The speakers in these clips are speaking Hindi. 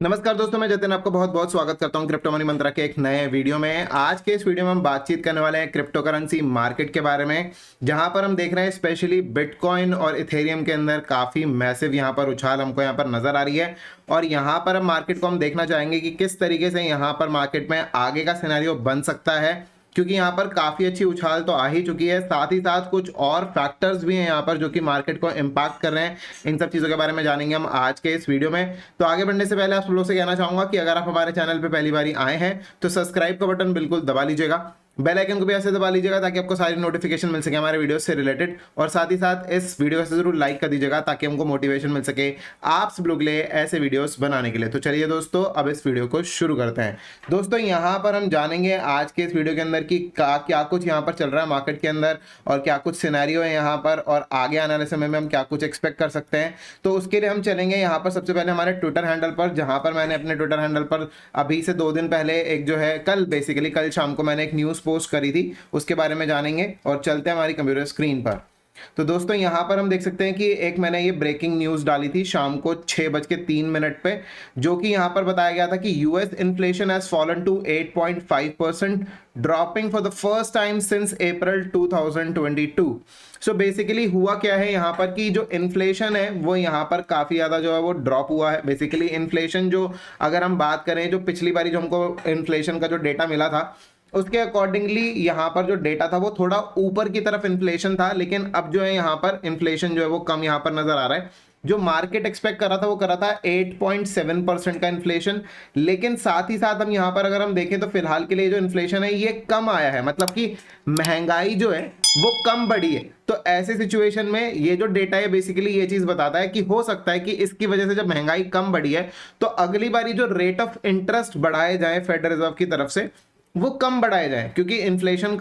नमस्कार दोस्तों, मैं जतिन आपका बहुत बहुत स्वागत करता हूं क्रिप्टो मनी मंत्रा के एक नए वीडियो में। आज के इस वीडियो में हम बातचीत करने वाले हैं क्रिप्टो करेंसी मार्केट के बारे में, जहां पर हम देख रहे हैं स्पेशली बिटकॉइन और इथेरियम के अंदर काफ़ी मैसिव यहां पर उछाल हमको यहां पर नज़र आ रही है। और यहां पर हम मार्केट को हम देखना चाहेंगे कि किस तरीके से यहां पर मार्केट में आगे का सिनेरियो बन सकता है, क्योंकि यहाँ पर काफ़ी अच्छी उछाल तो आ ही चुकी है। साथ ही साथ कुछ और फैक्टर्स भी हैं यहाँ पर जो कि मार्केट को इम्पैक्ट कर रहे हैं। इन सब चीज़ों के बारे में जानेंगे हम आज के इस वीडियो में। तो आगे बढ़ने से पहले आप सब लोग से कहना चाहूँगा कि अगर आप हमारे चैनल पे पहली बारी आए हैं तो सब्सक्राइब का बटन बिल्कुल दबा लीजिएगा, बेल आइकन को भी ऐसे दबा लीजिएगा ताकि आपको सारी नोटिफिकेशन मिल सके हमारे वीडियो से रिलेटेड। और साथ ही साथ इस वीडियो से जरूर लाइक कर दीजिएगा ताकि हमको मोटिवेशन मिल सके आप सब लोग के लिए ऐसे वीडियोस बनाने के लिए। तो चलिए दोस्तों, अब इस वीडियो को शुरू करते हैं। दोस्तों, यहाँ पर हम जानेंगे आज के इस वीडियो के अंदर कि क्या कुछ यहाँ पर चल रहा है मार्केट के अंदर और क्या कुछ सिनेरियो है यहाँ पर, और आगे आने वाले समय में हम क्या कुछ एक्सपेक्ट कर सकते हैं। तो उसके लिए हम चलेंगे यहाँ पर सबसे पहले हमारे ट्विटर हैंडल पर, जहाँ पर मैंने अपने ट्विटर हैंडल पर अभी से 2 दिन पहले एक जो है कल शाम को मैंने एक न्यूज़ पोस्ट करी थी, उसके बारे में जानेंगे। और चलते हैं हमारी कंप्यूटर स्क्रीन पर। तो दोस्तों, यहां पर हम देख सकते हैं कि एक मैंने ये ब्रेकिंग न्यूज़ डाली थी शाम को 6:03 पे, जो कि यहां पर बताया गया था कि US inflation has fallen to 8.5%, dropping for the first time since April 2022। So basically हुआ क्या है यहाँ पर कि जो इन्फ्लेशन है वो यहाँ पर काफ़ी ज़्यादा जो है वो ड्रॉप हुआ है। बेसिकली इन्फ्लेशन जो अगर हम बात करें, जो पिछली बारी जो हमको इन्फ्लेशन का जो डेटा मिला था उसके अकॉर्डिंगली यहाँ पर जो डेटा था वो थोड़ा ऊपर की तरफ इन्फ्लेशन था, लेकिन अब जो है यहाँ पर इन्फ्लेशन जो है वो कम यहाँ पर नजर आ रहा है। जो मार्केट एक्सपेक्ट कर रहा था वो कर रहा था 8.7% का इन्फ्लेशन, लेकिन साथ ही साथ हम यहाँ पर अगर हम देखें तो फिलहाल के लिए जो इन्फ्लेशन है ये कम आया है, मतलब कि महंगाई जो है वो कम बढ़ी है। तो ऐसे सिचुएशन में ये जो डेटा है बेसिकली ये चीज बताता है कि हो सकता है कि इसकी वजह से जब महंगाई कम बढ़ी है तो अगली बारी जो रेट ऑफ इंटरेस्ट बढ़ाए जाए फेडरल रिजर्व की तरफ से वो कम बढ़ाए जाए, क्योंकि इन्फ्लेशन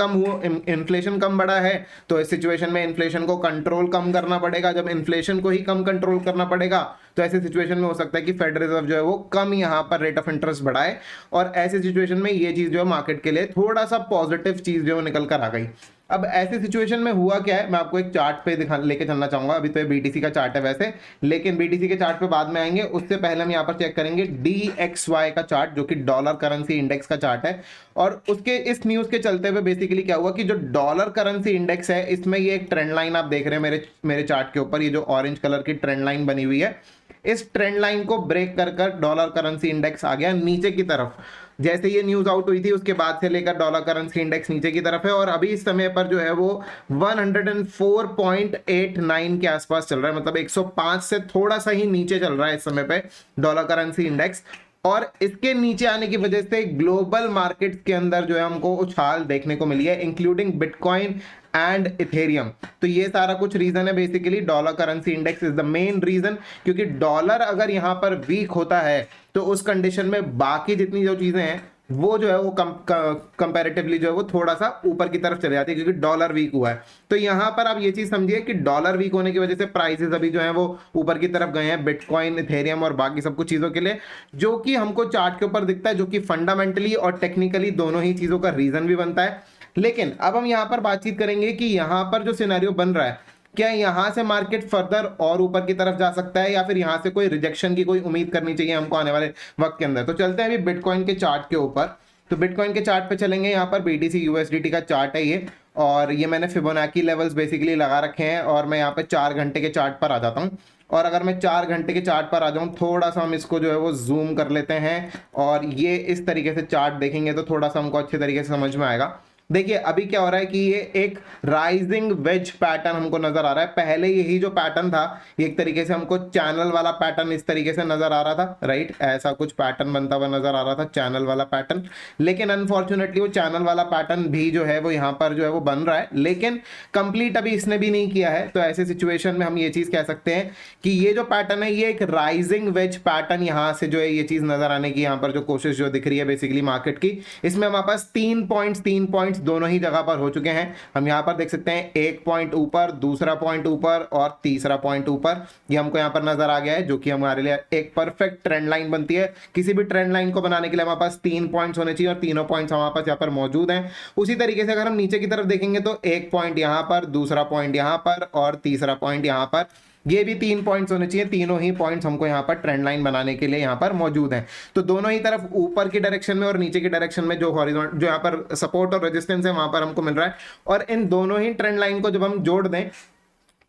कम बढ़ा है तो इस सिचुएशन में इन्फ्लेशन को कंट्रोल कम करना पड़ेगा। जब इन्फ्लेशन को ही कम कंट्रोल करना पड़ेगा तो ऐसे सिचुएशन में हो सकता है कि फेडरल रिजर्व जो है वो कम यहाँ पर रेट ऑफ इंटरेस्ट बढ़ाए, और ऐसे सिचुएशन में ये चीज जो है मार्केट के लिए थोड़ा सा पॉजिटिव चीज जो है निकल कर आ गई। अब ऐसे सिचुएशन में हुआ क्या है, मैं आपको एक चार्ट पे लेके चलना चाहूंगा। अभी तो ये बीटीसी का चार्ट है वैसे, लेकिन बीटीसी के चार्ट पे बाद में आएंगे। उससे पहले हम यहाँ पर चेक करेंगे DXY का चार्ट, जो कि डॉलर करेंसी इंडेक्स का चार्ट है। और उसके इस न्यूज के चलते हुए बेसिकली क्या हुआ कि जो डॉलर करेंसी इंडेक्स है इसमें ये एक ट्रेंड लाइन आप देख रहे हैं मेरे चार्ट के ऊपर, ये जो ऑरेंज कलर की ट्रेंड लाइन बनी हुई है, इस ट्रेंड लाइन को ब्रेक कर डॉलर करेंसी इंडेक्स आ गया नीचे की तरफ। जैसे ये न्यूज आउट हुई थी उसके बाद से लेकर डॉलर करेंसी इंडेक्स नीचे की तरफ है, और अभी इस समय पर जो है वो 104.89 के आसपास चल रहा है, मतलब 105 से थोड़ा सा ही नीचे चल रहा है इस समय पे डॉलर करेंसी इंडेक्स। और इसके नीचे आने की वजह से ग्लोबल मार्केट के अंदर जो है हमको उछाल देखने को मिली है, इंक्लूडिंग बिटकॉइन एंड इथेरियम। तो ये सारा कुछ रीजन है, basically dollar currency index is the main reason, क्योंकि डॉलर अगर यहाँ पर वीक होता है तो उस कंडीशन में बाकी जितनी जो चीजें हैं वो जो है वो कंपैरेटिवली जो है वो थोड़ा सा ऊपर की तरफ चले जाती है, क्योंकि डॉलर वीक हुआ है। तो यहाँ पर आप ये चीज समझिए कि डॉलर वीक होने की वजह से प्राइसेस अभी जो है वो ऊपर की तरफ गए हैं, बिटकॉइन, इथेरियम और बाकी सब कुछ चीजों के लिए, जो कि हमको चार्ट के ऊपर दिखता है, जो कि फंडामेंटली और टेक्निकली दोनों ही चीजों का रीजन भी बनता है। लेकिन अब हम यहाँ पर बातचीत करेंगे कि यहाँ पर जो सिनेरियो बन रहा है, क्या यहां से मार्केट फर्दर और ऊपर की तरफ जा सकता है या फिर यहां से कोई रिजेक्शन की कोई उम्मीद करनी चाहिए हमको आने वाले वक्त के अंदर। तो चलते हैं अभी बिटकॉइन के चार्ट के ऊपर। तो बिटकॉइन के चार्ट पे चलेंगे, यहाँ पर BTC USDT का चार्ट है ये, और ये मैंने फिबोनाची लेवल्स बेसिकली लगा रखे हैं। और मैं यहाँ पे 4 घंटे के चार्ट पर आ जाता हूँ, और अगर मैं 4 घंटे के चार्ट पर आ जाऊँ, थोड़ा सा हम इसको जो है वो जूम कर लेते हैं, और ये इस तरीके से चार्ट देखेंगे तो थोड़ा सा हमको अच्छे तरीके से समझ में आएगा। देखिए अभी क्या हो रहा है कि ये एक राइजिंग वेज पैटर्न हमको नजर आ रहा है। पहले यही जो पैटर्न था ये एक तरीके से हमको चैनल वाला पैटर्न इस तरीके से नजर आ रहा था, राइट, ऐसा कुछ पैटर्न बनता हुआ नजर आ रहा था, चैनल वाला पैटर्न। लेकिन अनफॉर्चुनेटली वो चैनल वाला पैटर्न भी जो है वो यहाँ पर जो है वो बन रहा है, लेकिन कंप्लीट अभी इसने भी नहीं किया है। तो ऐसे सिचुएशन में हम ये चीज कह सकते हैं कि ये जो पैटर्न है ये एक राइजिंग वेज पैटर्न, यहाँ से जो है ये चीज नजर आने की यहाँ पर जो कोशिश जो दिख रही है बेसिकली मार्केट की, इसमें हमारे पास 3 पॉइंट्स दोनों ही जगह पर हो चुके हैं। हम यहां पर देख सकते हैं एक पॉइंट ऊपर, दूसरा पॉइंट ऊपर और तीसरा पॉइंट ऊपर, ये हमको यहां पर नजर आ गया है, जो कि हमारे लिए एक परफेक्ट ट्रेंड लाइन बनती है। किसी भी ट्रेंड लाइन को बनाने के लिए हमारे पास 3 पॉइंट्स होने चाहिए और तीनों पॉइंट्स हमारे पास यहां पर मौजूद हैं। उसी तरीके से अगर हम नीचे की तरफ देखेंगे तो एक पॉइंट यहां पर, दूसरा पॉइंट यहां पर और तीसरा पॉइंट यहां पर, ये भी 3 पॉइंट्स होने चाहिए, तीनों ही पॉइंट्स हमको यहाँ पर ट्रेंड लाइन बनाने के लिए यहाँ पर मौजूद हैं। तो दोनों ही तरफ ऊपर की डायरेक्शन में और नीचे की डायरेक्शन में जो हॉरिजॉन्टल जो यहाँ पर सपोर्ट और रेजिस्टेंस है वहां पर हमको मिल रहा है, और इन दोनों ही ट्रेंड लाइन को जब हम जोड़ दें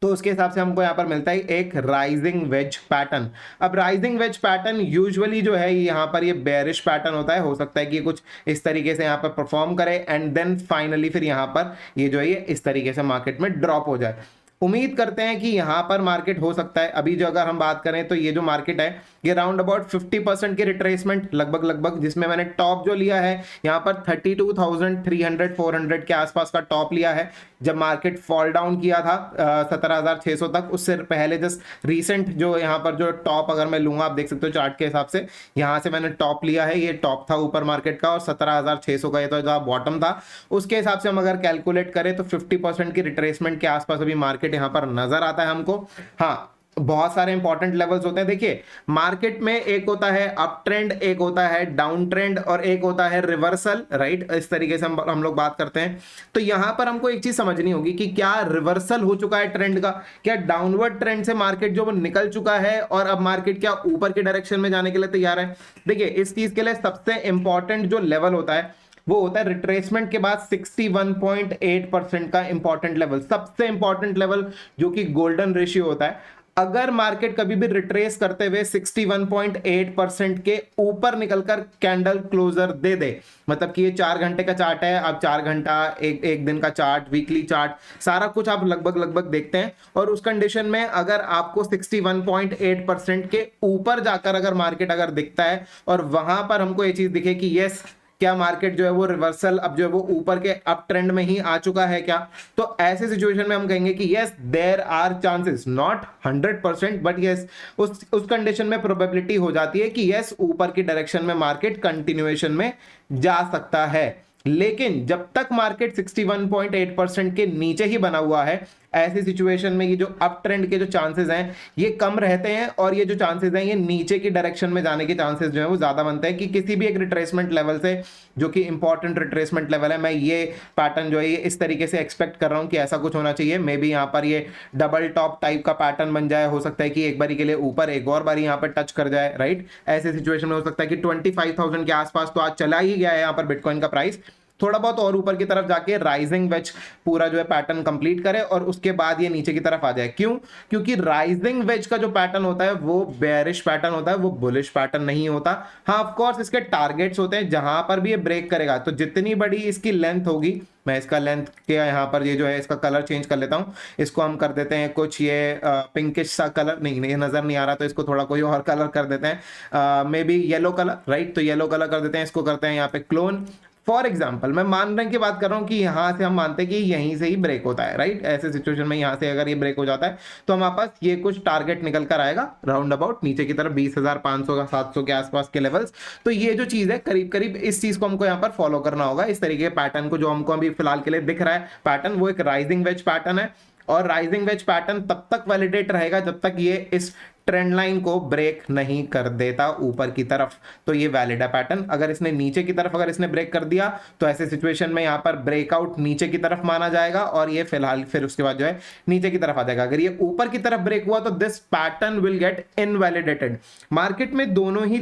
तो उसके हिसाब से हमको यहाँ पर मिलता है एक राइजिंग वेज पैटर्न। अब राइजिंग वेज पैटर्न यूजुअली जो है यहाँ पर ये बेरिश पैटर्न होता है, हो सकता है कि ये कुछ इस तरीके से यहाँ पर परफॉर्म करे एंड देन फाइनली फिर यहाँ पर ये जो है ये इस तरीके से मार्केट में ड्रॉप हो जाए। उम्मीद करते हैं कि यहाँ पर मार्केट हो सकता है, अभी जो अगर हम बात करें तो ये जो मार्केट है ये राउंड अबाउट 50% की रिट्रेसमेंट लगभग, जिसमें मैंने टॉप जो लिया है यहाँ पर 32,300 400 के आसपास का टॉप लिया है जब मार्केट फॉल डाउन किया था 17,600 तक। उससे पहले जस्ट रीसेंट जो यहाँ पर जो टॉप अगर मैं लूंगा, आप देख सकते हो चार्ट के हिसाब से यहाँ से मैंने टॉप लिया है, ये टॉप था ऊपर मार्केट का और 17,600 का ये तो जो बॉटम था। उसके हिसाब से हम अगर कैलकुलेट करें तो 50% की रिट्रेसमेंट के आसपास अभी मार्केट यहाँ पर नजर आता है हमको। हाँ, बहुत सारे इंपॉर्टेंट लेवल्स होते हैं। देखिए मार्केट में एक होता है अप ट्रेंड, एक होता है डाउन ट्रेंड और एक होता है रिवर्सल, राइट। इस तरीके से हम लोग बात करते हैं। तो यहां पर हमको एक चीज समझनी होगी कि क्या रिवर्सल हो चुका है ट्रेंड का, क्या डाउनवर्ड ट्रेंड से मार्केट जो वो निकल चुका है और अब मार्केट क्या ऊपर की डायरेक्शन में जाने के लिए तैयार है। देखिए इस चीज के लिए सबसे इंपॉर्टेंट जो लेवल होता है वो होता है रिट्रेसमेंट के बाद 61.8% का इंपॉर्टेंट लेवल, सबसे इंपॉर्टेंट लेवल जो कि गोल्डन रेशियो होता है। अगर मार्केट कभी भी रिट्रेस करते हुए 61.8% के ऊपर निकलकर कैंडल क्लोजर दे दे, मतलब कि ये 4 घंटे का चार्ट है, आप 4 घंटा एक दिन का चार्ट, वीकली चार्ट, सारा कुछ आप लगभग देखते हैं, और उस कंडीशन में अगर आपको 61.8% के ऊपर जाकर अगर मार्केट अगर दिखता है और वहां पर हमको ये चीज दिखे कि यस क्या मार्केट जो है वो रिवर्सल अब जो है वो ऊपर के अप ट्रेंड में ही आ चुका है क्या, तो ऐसे सिचुएशन में हम कहेंगे कि yes there are chances, not 100% but yes उस कंडीशन में प्रोबेबिलिटी हो जाती है कि यस ऊपर की डायरेक्शन में मार्केट कंटिन्यूएशन में जा सकता है। लेकिन जब तक मार्केट 61.8% के नीचे ही बना हुआ है, ऐसी सिचुएशन में ये जो अप ट्रेंड के जो चांसेस हैं ये कम रहते हैं, और ये जो चांसेस हैं ये नीचे की डायरेक्शन में जाने के चांसेस जो है वो ज्यादा बनते हैं कि किसी भी एक रिट्रेसमेंट लेवल से, जो कि इंपॉर्टेंट रिट्रेसमेंट लेवल है, मैं ये पैटर्न जो है ये इस तरीके से एक्सपेक्ट कर रहा हूं कि ऐसा कुछ होना चाहिए। मे बी यहाँ पर ये डबल टॉप टाइप का पैटर्न बन जाए, हो सकता है कि एक बारी के लिए ऊपर एक और बारी यहाँ पर टच कर जाए, राइट। ऐसे सिचुएशन में हो सकता है कि 25,000 के आसपास तो आज चला ही गया है यहाँ पर बिटकॉइन का प्राइस, थोड़ा बहुत और ऊपर की तरफ जाके राइजिंग वेज पूरा जो है पैटर्न कंप्लीट करे और उसके बाद ये नीचे की तरफ आ जाए। क्यों? क्योंकि राइजिंग वेज का जो पैटर्न होता है वो बेयरिश पैटर्न होता है, वो बुलिश पैटर्न नहीं होता। हाँ ऑफ कोर्स इसके टारगेट्स होते हैं जहां पर भी ये ब्रेक करेगा, तो जितनी बड़ी इसकी लेंथ होगी, मैं इसका लेंथ के यहाँ पर ये जो है इसका कलर चेंज कर लेता हूँ, इसको हम कर देते हैं कुछ ये पिंकिश सा कलर, नहीं नजर नहीं आ रहा तो इसको थोड़ा कोई और कलर कर देते हैं, may be yellow colour, right. तो येलो कलर कर देते हैं, इसको करते हैं यहाँ पे क्लोन। फॉर एग्जाम्पल मैं मान रहे की बात कर रहा हूं कि यहां से हम मानते हैं कि यहीं से ही ब्रेक होता है, राइट। ऐसे सिचुएशन में यहां से अगर ये ब्रेक हो जाता है तो हमारे पास ये कुछ टारगेट निकल कर आएगा राउंड अबाउट नीचे की तरफ 20,500 का 700 के आसपास के लेवल्स। तो ये जो चीज है करीब करीब इस चीज को हमको यहाँ पर फॉलो करना होगा। इस तरीके के पैटर्न को जो हमको अभी फिलहाल के लिए दिख रहा है पैटर्न, वो एक राइजिंग वेज पैटर्न है, और राइजिंग वेज पैटर्न तब तक वैलिडेट रहेगा जब तक ये इस ट्रेंड लाइन को ब्रेक नहीं कर देता ऊपर की तरफ, तो ये वैलिड है पैटर्न। अगर इसने नीचे की तरफ अगर इसने ब्रेक कर दिया तो ऐसे सिचुएशन में यहाँ पर ब्रेकआउट नीचे की तरफ माना जाएगा और ये फिलहाल फिर उसके बाद जो है नीचे की तरफ आ जाएगा। अगर ये ऊपर की तरफ ब्रेक हुआ तो this pattern will get invalidated. Market में दोनों ही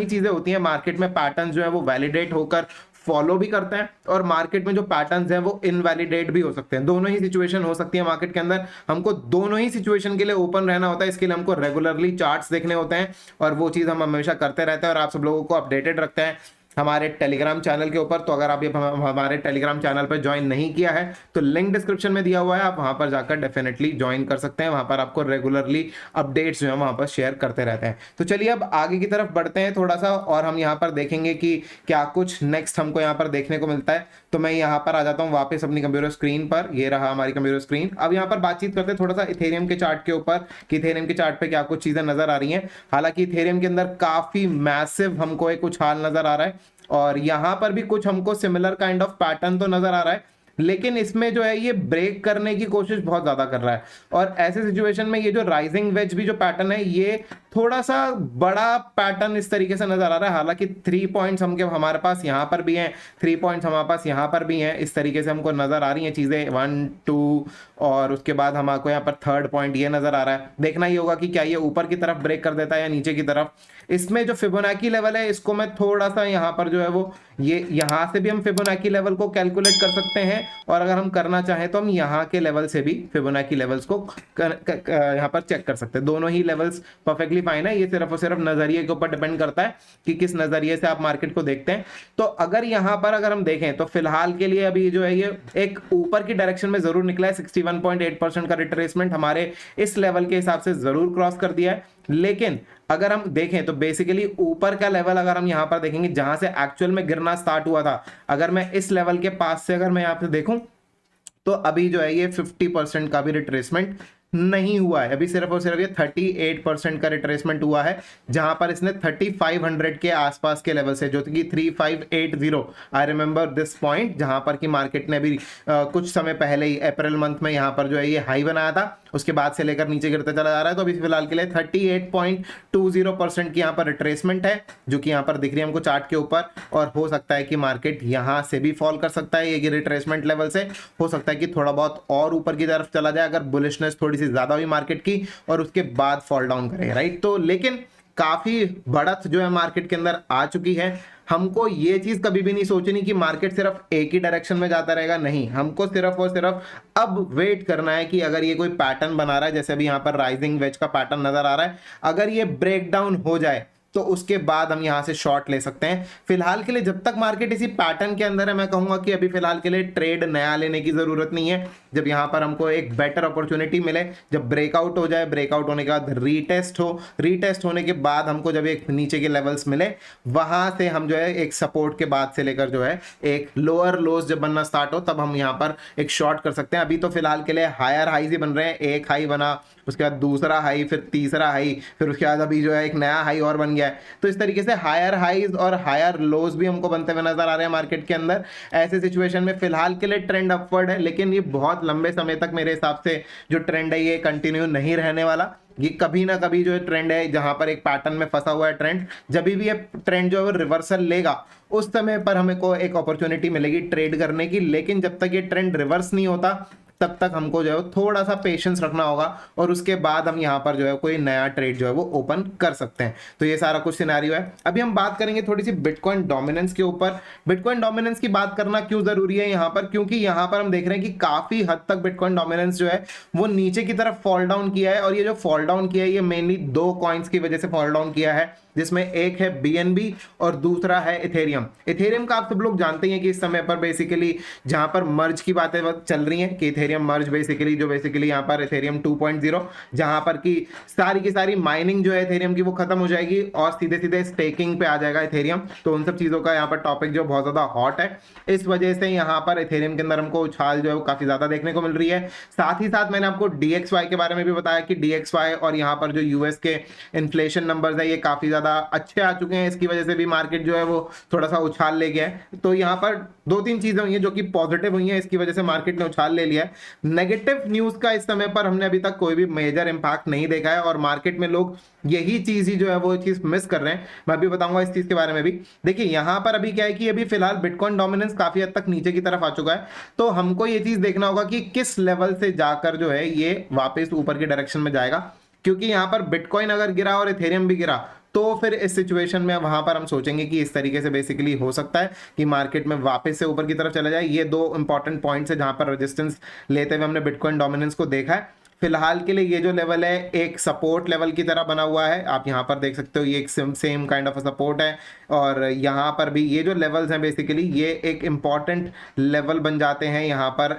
चीजें होती हैं। मार्केट में पैटर्न जो है वो वैलिडेट होकर फॉलो भी करते हैं, और मार्केट में जो पैटर्न्स हैं वो इनवैलिडेट भी हो सकते हैं। दोनों ही सिचुएशन हो सकती है मार्केट के अंदर। हमको दोनों ही सिचुएशन के लिए ओपन रहना होता है, इसके लिए हमको रेगुलरली चार्ट्स देखने होते हैं, और वो चीज़ हम हमेशा करते रहते हैं और आप सब लोगों को अपडेटेड रखते हैं हमारे टेलीग्राम चैनल के ऊपर। तो अगर आप ये हमारे टेलीग्राम चैनल पर ज्वाइन नहीं किया है तो लिंक डिस्क्रिप्शन में दिया हुआ है, आप वहां पर जाकर डेफिनेटली ज्वाइन कर सकते हैं। वहां पर आपको रेगुलरली अपडेट्स जो है वहां पर शेयर करते रहते हैं। तो चलिए अब आगे की तरफ बढ़ते हैं थोड़ा सा, और हम यहाँ पर देखेंगे कि क्या कुछ नेक्स्ट हमको यहाँ पर देखने को मिलता है। तो मैं यहाँ पर आ जाता हूँ वापस अपनी कंप्यूटर स्क्रीन पर, ये रहा हमारी कंप्यूटर स्क्रीन। अब यहाँ पर बातचीत करते हैं थोड़ा सा इथेरियम के चार्ट के ऊपर कि इथेरियम के चार्ट पे क्या कुछ चीजें नजर आ रही हैं। हालांकि इथेरियम के अंदर काफी मैसिव हमको एक कुछ हाल नजर आ रहा है, और यहां पर भी कुछ हमको सिमिलर काइंड ऑफ पैटर्न तो नजर आ रहा है, लेकिन इसमें जो है ये ब्रेक करने की कोशिश बहुत ज्यादा कर रहा है। और ऐसे सिचुएशन में ये जो राइजिंग वेज भी जो पैटर्न है ये थोड़ा सा बड़ा पैटर्न इस तरीके से नजर आ रहा है। हालांकि 3 पॉइंट्स हमारे पास यहाँ पर भी हैं, 3 पॉइंट्स हमारे पास यहाँ पर भी हैं, इस तरीके से हमको नजर आ रही हैं चीजें 1 2, और उसके बाद हमको यहाँ पर थर्ड पॉइंट ये नजर आ रहा है। देखना ही होगा कि क्या ये ऊपर की तरफ ब्रेक कर देता है या नीचे की तरफ। इसमें जो फिबोनाची लेवल है इसको मैं थोड़ा सा यहाँ पर जो है वो ये यहाँ से भी हम फिबोनाची लेवल को कैलकुलेट कर सकते हैं, और अगर हम करना चाहें तो हम यहाँ के लेवल से भी फिबोनाची लेवल्स को यहाँ पर चेक कर सकते हैं। दोनों ही लेवल्स परफेक्टली फाइन है, ये सिर्फ और सिर्फ नजरिए के ऊपर डिपेंड करता है कि किस नजरिए से आप मार्केट को देखते हैं। तो अगर यहाँ पर अगर हम देखें तो फिलहाल के लिए अभी जो है ये एक ऊपर की डायरेक्शन में जरूर निकला है। 61.8% का रिट्रेसमेंट हमारे इस लेवल के हिसाब से जरूर क्रॉस कर दिया है। लेकिन अगर हम देखें तो बेसिकली ऊपर का लेवल अगर हम यहां पर देखेंगे जहां से एक्चुअल में गिरना स्टार्ट हुआ था, अगर मैं इस लेवल के पास से अगर मैं यहां पे देखूं तो अभी जो है ये 50% का भी रिट्रेसमेंट नहीं हुआ है। अभी सिर्फ और सिर्फ ये 38% का रिट्रेसमेंट हुआ है, जहां पर इसने 3500 के आसपास के लेवल से, जो कि 3580, आई रिमेंबर दिस पॉइंट, जहां पर की मार्केट ने अभी कुछ समय पहले ही अप्रैल मंथ में यहां पर जो है ये हाई बनाया था, उसके बाद से लेकर नीचे गिरता चला जा रहा है। तो अभी फिलहाल के लिए 38.20% की यहाँ पर रिट्रेसमेंट है, जो कि यहाँ पर दिख रही है हमको चार्ट के ऊपर, और हो सकता है कि मार्केट यहाँ से भी फॉल कर सकता है। ये रिट्रेसमेंट लेवल से हो सकता है कि थोड़ा बहुत और ऊपर की तरफ चला जाए अगर बुलिशनेस थोड़ी सी ज्यादा हुई मार्केट की, और उसके बाद फॉल डाउन करे, राइट। तो लेकिन काफी बढ़त जो है मार्केट के अंदर आ चुकी है। हमको ये चीज कभी भी नहीं सोचनी कि मार्केट सिर्फ एक ही डायरेक्शन में जाता रहेगा, नहीं, हमको सिर्फ और सिर्फ अब वेट करना है कि अगर ये कोई पैटर्न बना रहा है, जैसे अभी यहाँ पर राइजिंग वेज का पैटर्न नजर आ रहा है, अगर ये ब्रेक डाउन हो जाए तो उसके बाद हम यहां से शॉर्ट ले सकते हैं। फिलहाल के लिए जब तक मार्केट इसी पैटर्न के अंदर है, मैं कहूंगा कि अभी फिलहाल के लिए ट्रेड नया लेने की जरूरत नहीं है। जब यहां पर हमको एक बेटर अपॉर्चुनिटी मिले, जब ब्रेकआउट हो जाए, ब्रेकआउट होने के बाद रीटेस्ट होने के बाद हमको जब एक नीचे के लेवल्स मिले, वहां से हम जो है एक सपोर्ट के बाद से लेकर जो है एक लोअर लोज जब बनना स्टार्ट हो, तब हम यहां पर एक शॉर्ट कर सकते हैं। अभी तो फिलहाल के लिए हायर हाईज ही बन रहे हैं, एक हाई बना, उसके बाद दूसरा हाई, फिर तीसरा हाई, फिर उसके बाद अभी जो है एक नया हाई और बन गया है। तो इस तरीके से हायर हाईज और हायर लोज भी हमको बनते हुए नजर आ रहे हैं मार्केट के अंदर। ऐसे सिचुएशन में फिलहाल के लिए ट्रेंड अपवर्ड है, लेकिन ये बहुत लंबे समय तक मेरे हिसाब से जो ट्रेंड है ये कंटिन्यू नहीं रहने वाला। ये कभी ना कभी जो है ट्रेंड है, जहां पर एक पैटर्न में फंसा हुआ है ट्रेंड, जब भी ये ट्रेंड जो है वो रिवर्सल लेगा, उस समय पर हमें को एक अपॉर्चुनिटी मिलेगी ट्रेड करने की। लेकिन जब तक ये ट्रेंड रिवर्स नहीं होता, तब तक हमको जो है थोड़ा सा पेशेंस रखना होगा, और उसके बाद हम यहाँ पर जो है कोई नया ट्रेड जो है वो ओपन कर सकते हैं। तो ये सारा कुछ सिनेरियो है। अभी हम बात करेंगे थोड़ी सी बिटकॉइन डोमिनेंस के ऊपर। बिटकॉइन डोमिनेंस की बात करना क्यों जरूरी है यहाँ पर, क्योंकि यहाँ पर हम देख रहे हैं कि काफी हद तक बिटकॉइन डोमिनेंस जो है वो नीचे की तरफ फॉल डाउन किया है, और ये जो फॉल डाउन किया है ये मेनली 2 कॉइन्स की वजह से फॉल डाउन किया है, जिसमें एक है BNB और दूसरा है इथेरियम। इथेरियम का आप सब लोग जानते हैं कि इस समय पर बेसिकली जहां पर मर्ज की बातें चल रही हैं कि इथेरियम मर्ज बेसिकली यहां पर इथेरियम 2.0, जहां पर की सारी माइनिंग जो है इथेरियम की वो खत्म हो जाएगी और सीधे सीधे स्टेकिंग पे आ जाएगा इथेरियम। तो उन सब चीजों का यहाँ पर टॉपिक जो बहुत ज्यादा हॉट है, इस वजह से यहाँ पर इथेरियम के अंदर हमको उछाल जो है वो काफी ज्यादा देखने को मिल रही है। साथ ही साथ मैंने आपको DXY के बारे में भी बताया कि DXY और यहाँ पर जो यूएस के इन्फ्लेशन नंबर्स है ये काफी ज्यादा अच्छे आ चुके हैं, इसकी वजह से भी मार्केट जो है वो थोड़ा सा उछाल ले गया है। तो यहाँ पर 2-3 चीजें हुई हैं जो कि पॉजिटिव हुई हैं, इसकी वजह से मार्केट ने उछाल ले लिया है। नेगेटिव न्यूज का इस समय पर हमने अभी तक कोई भी मेजर इंपैक्ट नहीं देखा है, और मार्केट में लोग यही चीज ही जो है वो चीज मिस कर रहे हैं। मैं अभी बताऊंगा इस चीज के बारे में भी। देखिए यहाँ पर अभी क्या है कि अभी फिलहाल बिटकॉइन डोमिनेंस काफी हद तक नीचे की तरफ आ चुका है, तो हमको ये चीज देखना होगा कि किस लेवल से जाकर जो है ये वापस ऊपर की डायरेक्शन में जाएगा। क्योंकि यहाँ पर बिटकॉइन अगर गिरा और इथेरियम भी गिरा, तो फिर इस सिचुएशन में वहां पर हम सोचेंगे कि इस तरीके से बेसिकली हो सकता है कि मार्केट में वापस से ऊपर की तरफ चला जाए। ये 2 इंपॉर्टेंट पॉइंट्स है जहां पर रेजिस्टेंस लेते हुए हमने बिटकॉइन डोमिनेंस को देखा है। फिलहाल के लिए ये जो लेवल है एक सपोर्ट लेवल की तरह बना हुआ है, आप यहाँ पर देख सकते हो, ये एक सेम काइंड ऑफ सपोर्ट है। और यहाँ पर भी ये जो लेवल्स हैं बेसिकली ये एक इंपॉर्टेंट लेवल बन जाते हैं यहाँ पर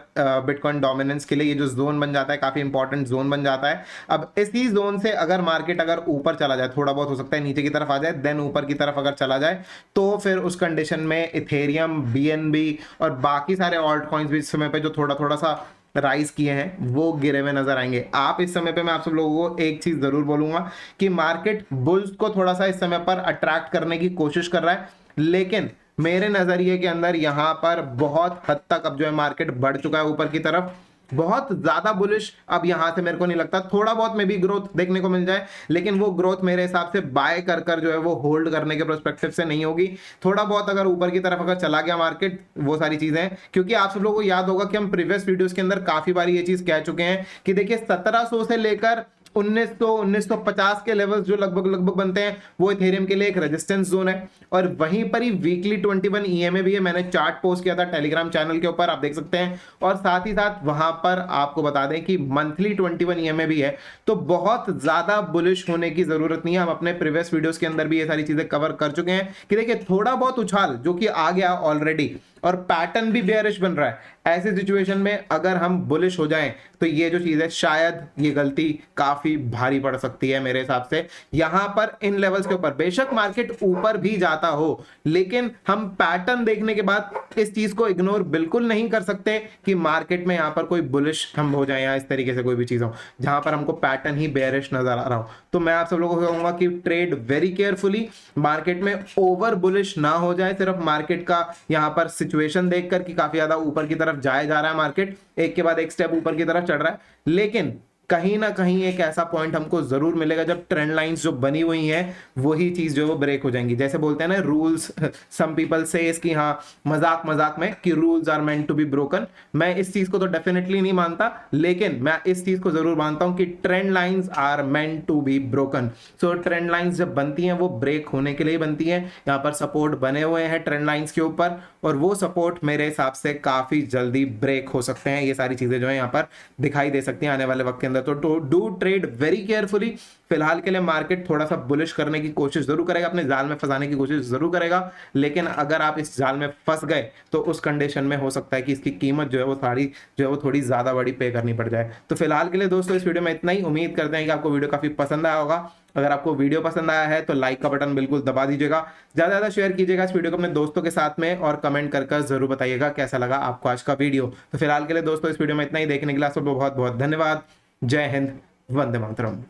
बिटकॉइन डोमिनेंस के लिए। ये जो जोन बन जाता है काफी इंपॉर्टेंट जोन बन जाता है। अब इसी जोन से अगर मार्केट अगर ऊपर चला जाए, थोड़ा बहुत हो सकता है नीचे की तरफ आ जाए, देन ऊपर की तरफ अगर चला जाए, तो फिर उस कंडीशन में इथेरियम, BNB और बाकी सारे ऑल्ट कॉइन्स भी इस समय पे जो थोड़ा सा राइज किए हैं वो गिरे हुए नजर आएंगे। आप इस समय पे मैं आप सब लोगों को एक चीज जरूर बोलूंगा कि मार्केट बुल्स को थोड़ा सा इस समय पर अट्रैक्ट करने की कोशिश कर रहा है, लेकिन मेरे नजरिए के अंदर यहां पर बहुत हद तक अब जो है मार्केट बढ़ चुका है ऊपर की तरफ। बहुत ज्यादा बुलिश अब यहां से मेरे को नहीं लगता, थोड़ा बहुत में भी ग्रोथ देखने को मिल जाए, लेकिन वो ग्रोथ मेरे हिसाब से बाय कर कर जो है वो होल्ड करने के पर्सपेक्टिव से नहीं होगी। थोड़ा बहुत अगर ऊपर की तरफ अगर चला गया मार्केट, वो सारी चीजें, क्योंकि आप सब लोगों को याद होगा कि हम प्रीवियस वीडियोस के अंदर काफी बार ये चीज कह चुके हैं कि देखिए 1700 से लेकर 1950 के लेवल्स जो लगभग लगभग बनते हैं वो इथेरियम के लिए एक रेजिस्टेंस जोन है। और वहीं पर ही वीकली 21 ईएमए भी है, मैंने चार्ट पोस्ट किया था टेलीग्राम चैनल के ऊपर, आप देख सकते हैं। और साथ ही साथ वहां पर आपको बता दें कि मंथली 21 ईएमए भी है। तो बहुत ज्यादा बुलिश होने की जरूरत नहीं है, हम अपने प्रीवियस वीडियोस के अंदर भी ये सारी चीजें कवर कर चुके हैं कि देखिए थोड़ा बहुत उछाल जो कि आ गया ऑलरेडी और पैटर्न भी बेयरिश बन रहा है, ऐसी सिचुएशन में अगर हम बुलिश हो जाएं तो ये जो चीज है शायद ये गलती काफी भारी पड़ सकती है मेरे हिसाब से। यहां पर इन लेवल्स के ऊपर बेशक मार्केट ऊपर भी जाता हो, लेकिन हम पैटर्न देखने के बाद इस चीज को इग्नोर बिल्कुल नहीं कर सकते कि मार्केट में यहां पर कोई बुलिश हम हो जाए या इस तरीके से कोई भी चीज हो जहां पर हमको पैटर्न ही बेयरिश नजर आ रहा हो। तो मैं आप सब लोगों को कहूंगा कि ट्रेड वेरी केयरफुली, मार्केट में ओवर बुलिश ना हो जाए, सिर्फ मार्केट का यहां पर सिचुएशन देखकर कि काफी ज्यादा ऊपर की तरफ जाया जा रहा है, मार्केट एक के बाद एक स्टेप ऊपर की तरफ चढ़ रहा है, लेकिन कहीं ना कहीं एक ऐसा पॉइंट हमको जरूर मिलेगा जब ट्रेंड लाइंस जो बनी हुई हैं वही चीज जो है वो ब्रेक हो जाएंगी। जैसे बोलते हैं ना रूल्स, सम पीपल सेज कि हाँ मजाक मजाक में कि rules are meant to be broken, मैं इस चीज को तो डेफिनेटली नहीं मानता, लेकिन मैं इस चीज को जरूर मानता हूं कि trend lines are meant to be broken. So trend lines जब बनती हैं वो ब्रेक होने के लिए बनती हैं। यहाँ पर सपोर्ट बने हुए हैं ट्रेंड लाइंस के ऊपर और वो सपोर्ट मेरे हिसाब से काफी जल्दी ब्रेक हो सकते हैं। ये सारी चीजें जो है यहाँ पर दिखाई दे सकती हैं आने वाले वक्त के अंदर। तो डू ट्रेड वेरी केयरफुली। फिलहाल के लिए मार्केट थोड़ा सा बुलिश करने की कोशिश जरूर करेगा, अपने जाल में फंसाने की कोशिश जरूर करेगा, लेकिन अगर आप इस जाल में फंस गए तो उस कंडीशन में हो सकता है कि इसकी कीमत जो है वो थोड़ी ज्यादा बड़ी पे करनी पड़ जाए। तो फिलहाल के लिए दोस्तों इस वीडियो में इतना ही। उम्मीद करते हैं कि आपको वीडियो काफी पसंद आया होगा। अगर आपको वीडियो पसंद आया है तो लाइक का बटन बिल्कुल दबा दीजिएगा, ज्यादा ज्यादा शेयर कीजिएगा इस वीडियो को अपने दोस्तों के साथ में और कमेंट कर जरूर बताइएगा कैसा लगा आपको आज का वीडियो। तो फिलहाल के लिए दोस्तों इस वीडियो में इतना ही। देखने के लिए आप सबको बहुत बहुत धन्यवाद। जय हिंद, वंदे मातरम।